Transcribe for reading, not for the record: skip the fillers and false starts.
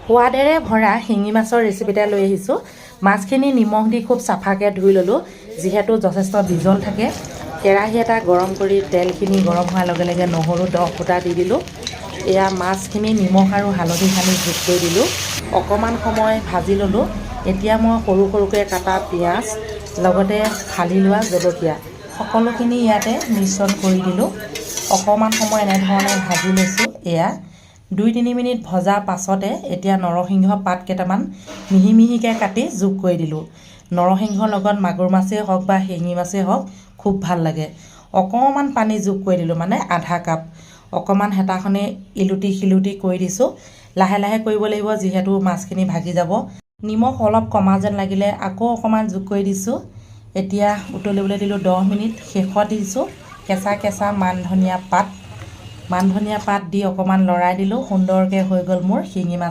সোৱাদেৰে ভৰা শিঙি মাছৰ ৰেচিপি এটা লৈ আহিছোঁ। মাছখিনি নিমখ দি খুব চাফাকৈ ধুই ল'লোঁ, যিহেতু যথেষ্ট বিজল থাকে। কেৰাহী এটা গৰম কৰি তেলখিনি গৰম হোৱাৰ লগে লগে নহৰু 10 ফুটা দি দিলোঁ। এয়া মাছখিনি নিমখ আৰু হালধি সানি যোগ কৰি দিলোঁ। অকণমান সময় ভাজি ল'লোঁ। এতিয়া মই সৰু সৰুকৈ কাটা পিঁয়াজ লগতে ফালি লোৱা জলকীয়া সকলোখিনি ইয়াতে মিশ্ৰণ কৰি দিলোঁ। অকণমান সময় এনেধৰণে ভাজি লৈছোঁ। এয়া 2-3 মিনিট ভজাৰ পাছতে এতিয়া নৰসিংহ পাত কেইটামান মিহি মিহিকৈ কাটি যোগ কৰি দিলোঁ। নৰসিংহৰ লগত মাগুৰ মাছেই হওক বা শিঙি মাছেই হওক খুব ভাল লাগে। অকণমান পানী যোগ কৰি দিলোঁ, মানে আধা কাপ। অকণমান হেতাখনে ইলুটি শিলুটি কৰি দিছোঁ। লাহে লাহে কৰিব লাগিব, যিহেতু মাছখিনি ভাগি যাব। নিমখ অলপ কমা যেন লাগিলে আকৌ অকণমান যোগ কৰি দিছোঁ। এতিয়া উতলিবলৈ দিলোঁ 10 মিনিট। শেষত দিছোঁ কেঁচা কেঁচা মান ধনিয়া পাত দি অকণমান লৰাই দিলোঁ। সুন্দৰকৈ হৈ গ'ল মোৰ শিঙি মাছ।